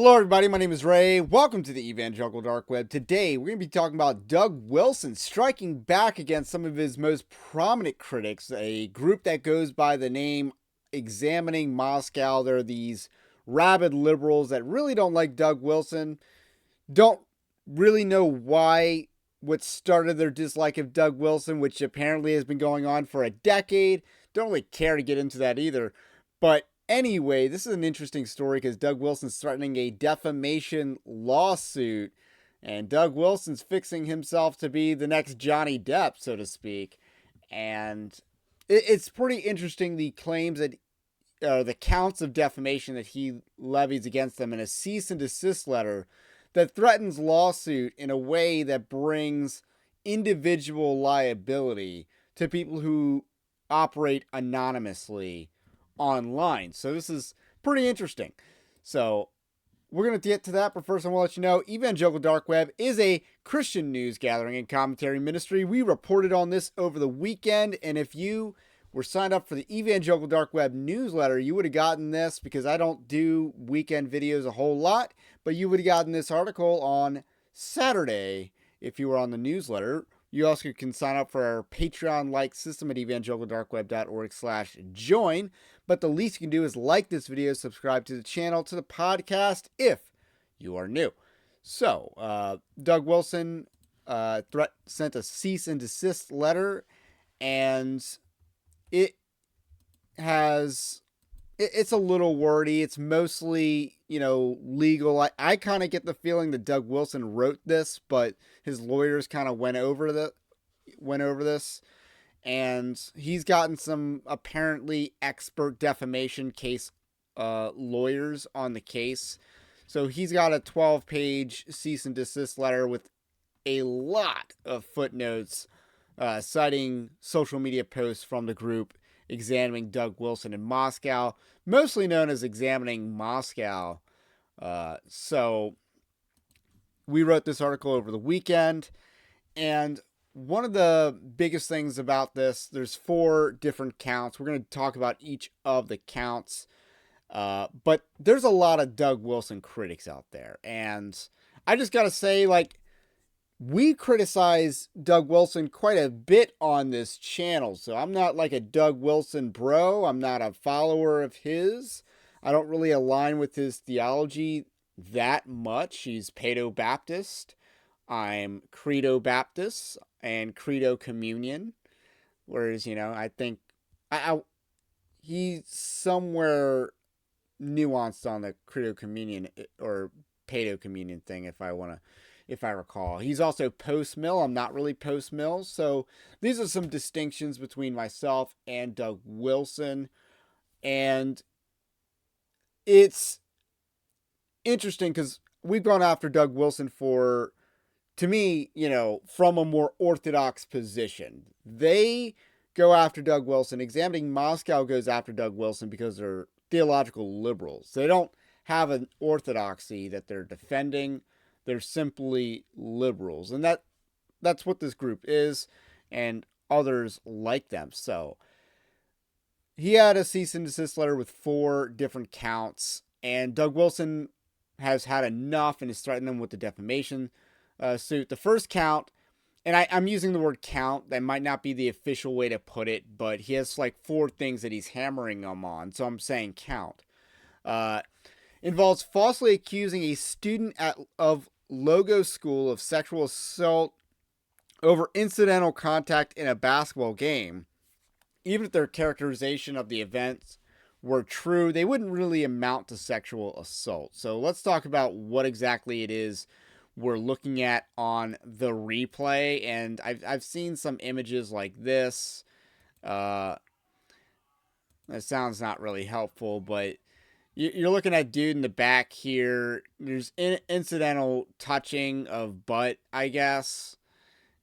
Hello, everybody. My name is Ray. Welcome to the Evangelical Dark Web. Today, we're going to be talking about Doug Wilson striking back against some of his most prominent critics, a group that goes by the name Examining Moscow. They're these rabid liberals that really don't like Doug Wilson, don't really know why, what started their dislike of Doug Wilson, which apparently has been going on for a decade. Don't really care to get into that either. But anyway, this is an interesting story because Doug Wilson's threatening a defamation lawsuit, and Doug Wilson's fixing himself to be the next Johnny Depp, so to speak. And it's pretty interesting the claims that the counts of defamation that he levies against them in a cease and desist letter that threatens lawsuit in a way that brings individual liability to people who operate anonymously online. So this is pretty interesting. So we're going to get to that, but first I want to let you know Evangelical Dark Web is a Christian news gathering and commentary ministry. We reported on this over the weekend, and if you were signed up for the Evangelical Dark Web newsletter, you would have gotten this because I don't do weekend videos a whole lot, but you would have gotten this article on Saturday if you were on the newsletter. You also can sign up for our Patreon-like system at evangelicaldarkweb.org/join. But the least you can do is like this video, subscribe to the channel, to the podcast, if you are new. So, Doug Wilson sent a cease and desist letter, and it's a little wordy. It's mostly, legal. I kind of get the feeling that Doug Wilson wrote this, but his lawyers kind of went over this, and he's gotten some apparently expert defamation case lawyers on the case. So he's got a 12-page cease and desist letter with a lot of footnotes citing social media posts from the group Examining Doug Wilson in Moscow, mostly known as Examining Moscow. So we wrote this article over the weekend, and one of the biggest things about this, there's 4 different counts. We're going to talk about each of the counts, but there's a lot of Doug Wilson critics out there, and I just got to say, we criticize Doug Wilson quite a bit on this channel, so I'm not like a Doug Wilson bro. I'm not a follower of his. I don't really align with his theology that much. He's Paedo Baptist. I'm Credo Baptist and Credo Communion. Whereas, I think he's somewhere nuanced on the Credo Communion or Paedo Communion thing, if I recall. He's also post-mill. I'm not really post-mill. So these are some distinctions between myself and Doug Wilson. And it's interesting because we've gone after Doug Wilson for, to me, from a more orthodox position. They go after Doug Wilson. Examining Moscow goes after Doug Wilson because they're theological liberals. They don't have an orthodoxy that they're defending. They're simply liberals. And that's what this group is, and others like them. So he had a cease and desist letter with 4 different counts, and Doug Wilson has had enough and is threatening them with the defamation suit. The first count, and I'm using the word count, that might not be the official way to put it, but he has 4 things that he's hammering them on, so I'm saying count. Involves falsely accusing a student of Logo School of sexual assault over incidental contact in a basketball game. Even if their characterization of the events were true, they wouldn't really amount to sexual assault. So let's talk about what exactly it is we're looking at on the replay. And I've seen some images like this. That sounds not really helpful, but you're looking at dude in the back here. There's incidental touching of butt, I guess.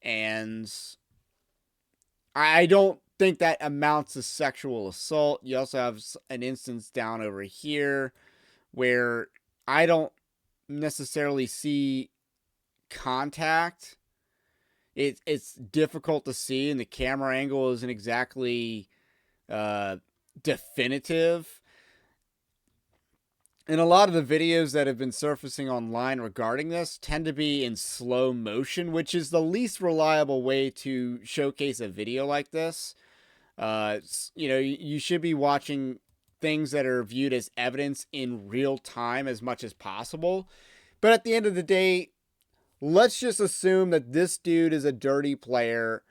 And I don't think that amounts to sexual assault. You also have an instance down over here where I don't necessarily see contact. It's difficult to see, and the camera angle isn't exactly definitive. And a lot of the videos that have been surfacing online regarding this tend to be in slow motion, which is the least reliable way to showcase a video like this. You should be watching things that are viewed as evidence in real time as much as possible. But at the end of the day, let's just assume that this dude is a dirty player.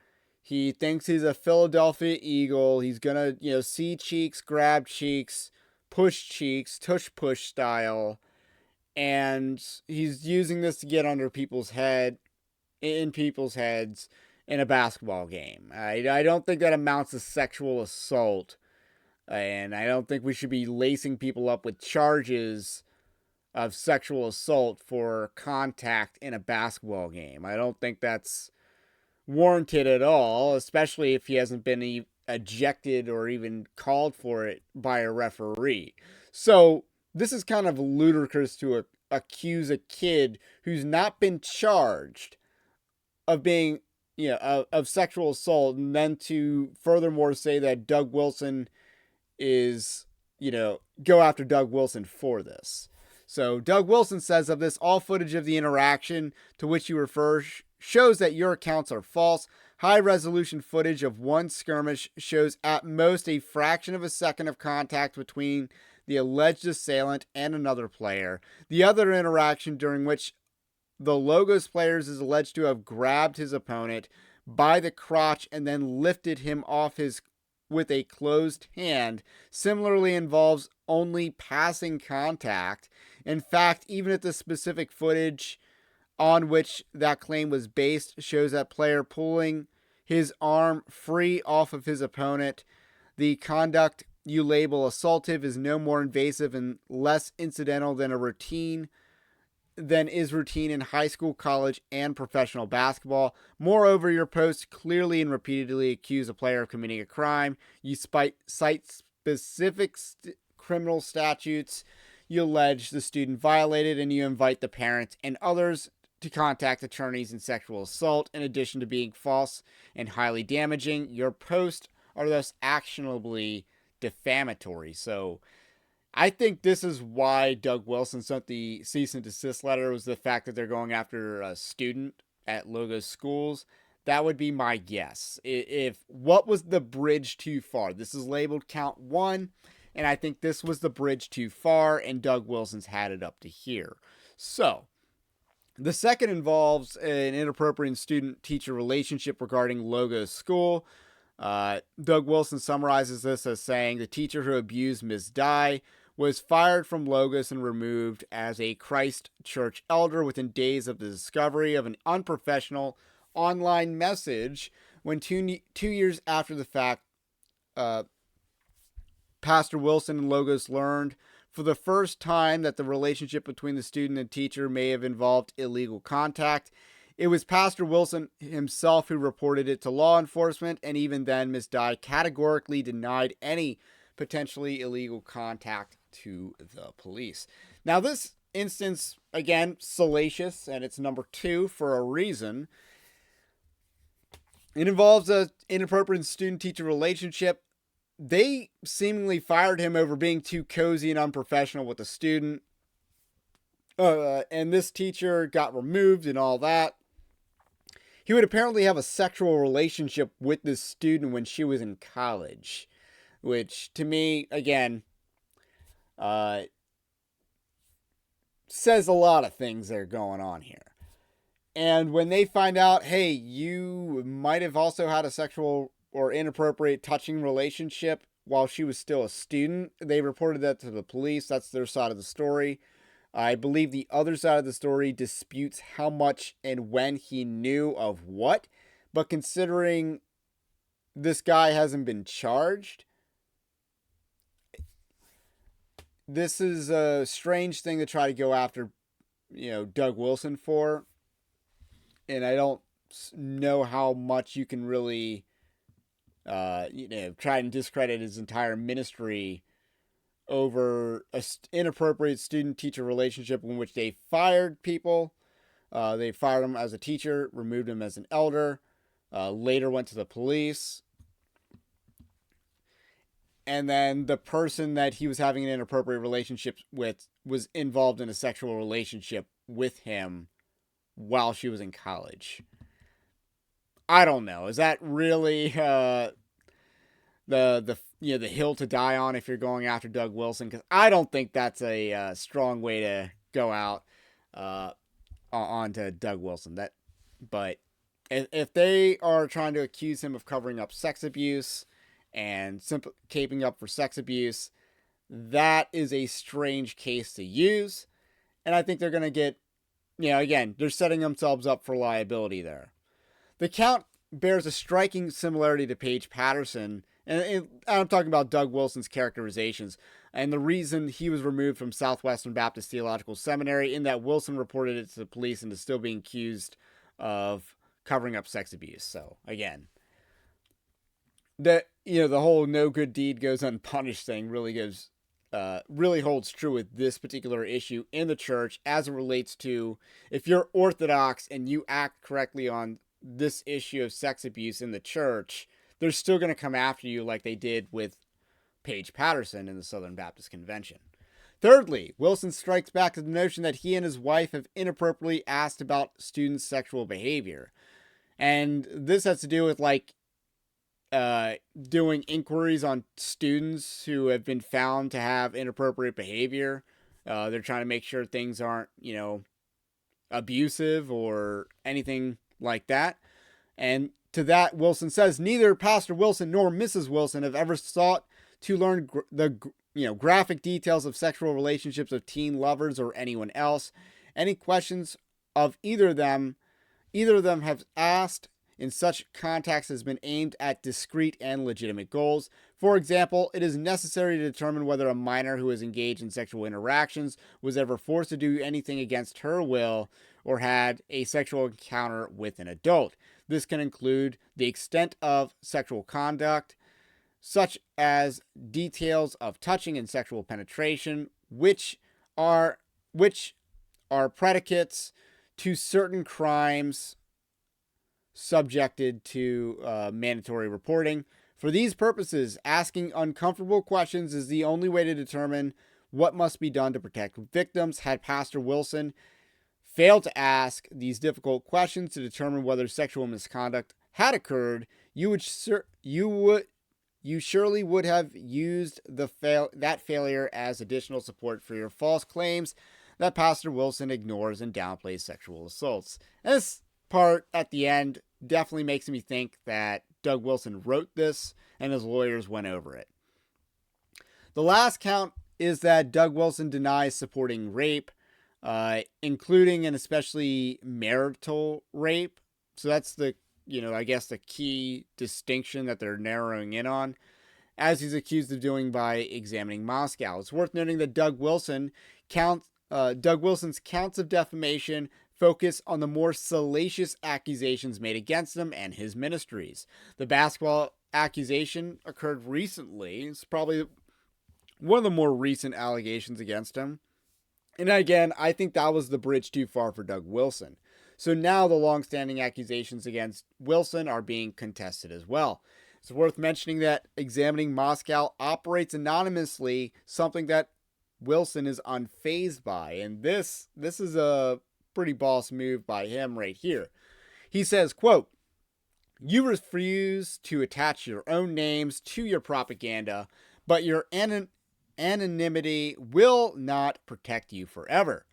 He thinks he's a Philadelphia Eagle. He's gonna, see cheeks, grab cheeks, push cheeks, tush push style, and he's using this to get under people's head, in people's heads, in a basketball game. I don't think that amounts to sexual assault, and I don't think we should be lacing people up with charges of sexual assault for contact in a basketball game. I don't think that's warranted at all, especially if he hasn't been ejected or even called for it by a referee. So this is kind of ludicrous to accuse a kid who's not been charged of being, of sexual assault, and then to furthermore say that Doug Wilson is, go after Doug Wilson for this. So Doug Wilson says of this, all footage of the interaction to which you refer shows that your accounts are false. High resolution footage of one skirmish shows at most a fraction of a second of contact between the alleged assailant and another player. The other interaction, during which the Logos players is alleged to have grabbed his opponent by the crotch and then lifted him off his with a closed hand, similarly involves only passing contact. In fact, even if the specific footage on which that claim was based shows that player pulling his arm free off of his opponent, the conduct you label assaultive is no more invasive and less incidental than is routine in high school, college, and professional basketball. Moreover, your posts clearly and repeatedly accuse a player of committing a crime. You cite specific criminal statutes you allege the student violated, and you invite the parents and others to contact attorneys in sexual assault. In addition to being false and highly damaging, your posts are thus actionably defamatory. So I think this is why Doug Wilson sent the cease and desist letter, was the fact that they're going after a student at Logos schools. That would be my guess. If what was the bridge too far? This is labeled count one, and I think this was the bridge too far, and Doug Wilson's had it up to here. So the second involves an inappropriate student-teacher relationship regarding Logos school. Doug Wilson summarizes this as saying the teacher who abused Ms. Dye was fired from Logos and removed as a Christ Church elder within days of the discovery of an unprofessional online message, when 2 years after the fact, Pastor Wilson and Logos learned for the first time that the relationship between the student and teacher may have involved illegal contact. It was Pastor Wilson himself who reported it to law enforcement, and even then, Ms. Dye categorically denied any potentially illegal contact to the police. Now, this instance, again, salacious, and it's number 2 for a reason. It involves an inappropriate student-teacher relationship. They seemingly fired him over being too cozy and unprofessional with the student. And this teacher got removed and all that. He would apparently have a sexual relationship with this student when she was in college, which to me, again, says a lot of things that are going on here. And when they find out, hey, you might have also had a sexual or inappropriate touching relationship while she was still a student, they reported that to the police. That's their side of the story. I believe the other side of the story disputes how much and when he knew of what, but considering this guy hasn't been charged, this is a strange thing to try to go after, Doug Wilson for. And I don't know how much you can really, try and discredit his entire ministry over an inappropriate student-teacher relationship in which they fired people. They fired him as a teacher, removed him as an elder, later went to the police. and then the person that he was having an inappropriate relationship with was involved in a sexual relationship with him while she was in college. I don't know. Is that really the hill to die on if you're going after Doug Wilson? Because I don't think that's a strong way to go out onto Doug Wilson. But if they are trying to accuse him of covering up sex abuse and caping up for sex abuse, that is a strange case to use. And I think they're going to get, again, they're setting themselves up for liability there. The count bears a striking similarity to Paige Patterson, and I'm talking about Doug Wilson's characterizations, and the reason he was removed from Southwestern Baptist Theological Seminary, in that Wilson reported it to the police and is still being accused of covering up sex abuse. So, again, the whole no good deed goes unpunished thing really holds true with this particular issue in the church, as it relates to if you're Orthodox and you act correctly on this issue of sex abuse in the church, they're still going to come after you like they did with Paige Patterson in the Southern Baptist Convention. Thirdly, Wilson strikes back at the notion that he and his wife have inappropriately asked about students' sexual behavior. And this has to do with doing inquiries on students who have been found to have inappropriate behavior. They're trying to make sure things aren't, abusive or anything like that. And to that, Wilson says, neither Pastor Wilson nor Mrs. Wilson have ever sought to learn graphic details of sexual relationships of teen lovers or anyone else. Any questions of either of them have asked in such context has been aimed at discrete and legitimate goals. For example, it is necessary to determine whether a minor who is engaged in sexual interactions was ever forced to do anything against her will or had a sexual encounter with an adult. This can include the extent of sexual conduct, such as details of touching and sexual penetration, which are predicates to certain crimes subjected to mandatory reporting. For these purposes, asking uncomfortable questions is the only way to determine what must be done to protect victims. Had Pastor Wilson failed to ask these difficult questions to determine whether sexual misconduct had occurred, you surely would have used that failure as additional support for your false claims that Pastor Wilson ignores and downplays sexual assaults. And this part at the end definitely makes me think that Doug Wilson wrote this and his lawyers went over it. The last count is that Doug Wilson denies supporting rape, including and especially marital rape. So that's the key distinction that they're narrowing in on, as he's accused of doing by examining Moscow. It's worth noting that Doug Wilson's counts of defamation focus on the more salacious accusations made against him and his ministries. The basketball accusation occurred recently. It's probably one of the more recent allegations against him. And again, I think that was the bridge too far for Doug Wilson. So now the long-standing accusations against Wilson are being contested as well. It's worth mentioning that examining Moscow operates anonymously, something that Wilson is unfazed by. And this is a pretty boss move by him right here. He says, quote, "You refuse to attach your own names to your propaganda, but your anonymity will not protect you forever.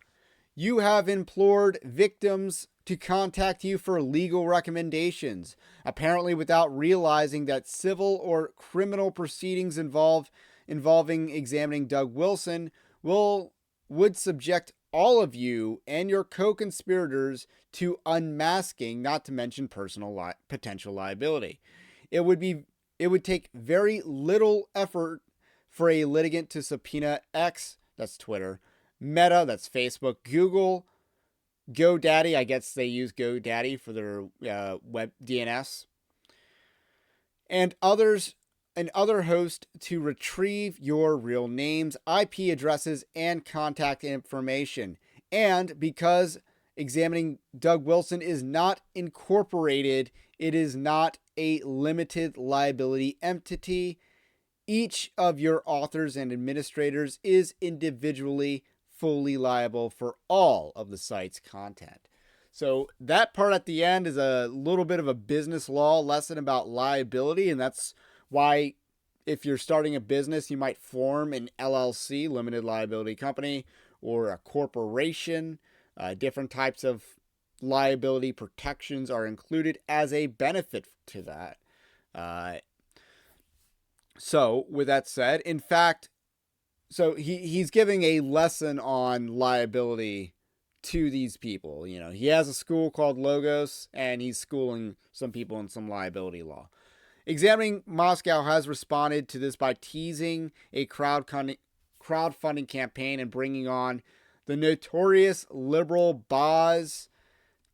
You have implored victims to contact you for legal recommendations, apparently without realizing that civil or criminal proceedings involving examining Doug Wilson would subject all of you and your co-conspirators to unmasking, not to mention potential liability. It would take very little effort for a litigant to subpoena X, that's Twitter, Meta, that's Facebook, Google, GoDaddy, I guess they use GoDaddy for their web DNS, and other hosts to retrieve your real names, IP addresses, and contact information. And because examining Doug Wilson is not incorporated, it is not a limited liability entity. Each of your authors and administrators is individually fully liable for all of the site's content. So that part at the end is a little bit of a business law lesson about liability, and that's why if you're starting a business, you might form an LLC, limited liability company, or a corporation. Different types of liability protections are included as a benefit to that. Uh, so, with that said, in fact, so he's giving a lesson on liability to these people. You know, he has a school called Logos, and he's schooling some people in some liability law. Examining Moscow has responded to this by teasing a crowdfunding campaign and bringing on the notorious liberal Boz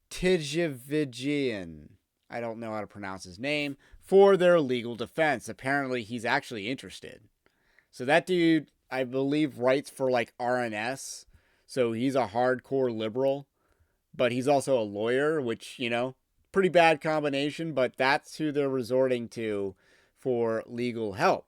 Tijevigian. I don't know how to pronounce his name, for their legal defense. Apparently, he's actually interested. So that dude, I believe, writes for like RNS. So he's a hardcore liberal, but he's also a lawyer, which, you know, pretty bad combination, but that's who they're resorting to for legal help.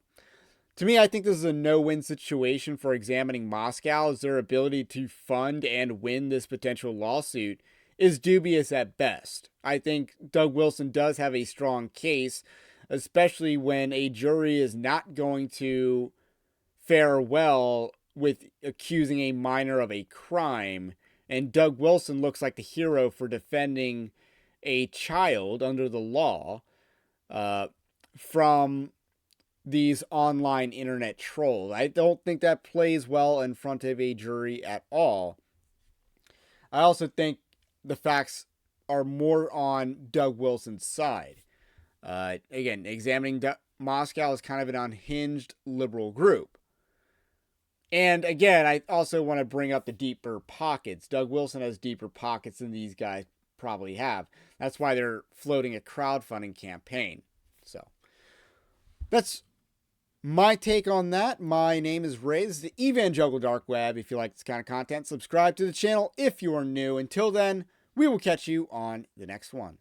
To me, I think this is a no-win situation for examining Moscow, as their ability to fund and win this potential lawsuit is dubious at best. I think Doug Wilson does have a strong case, especially when a jury is not going to fare well with accusing a minor of a crime, and Doug Wilson looks like the hero for defending a child under the law from these online internet trolls. I don't think that plays well in front of a jury at all. I also think the facts are more on Doug Wilson's side. Again, examining Moscow is kind of an unhinged liberal group. And again, I also want to bring up the deeper pockets. Doug Wilson has deeper pockets than these guys probably have. That's why they're floating a crowdfunding campaign. So that's my take on that. My name is Ray. This is the Evangelical Dark Web. If you like this kind of content, subscribe to the channel if you are new. Until then, we will catch you on the next one.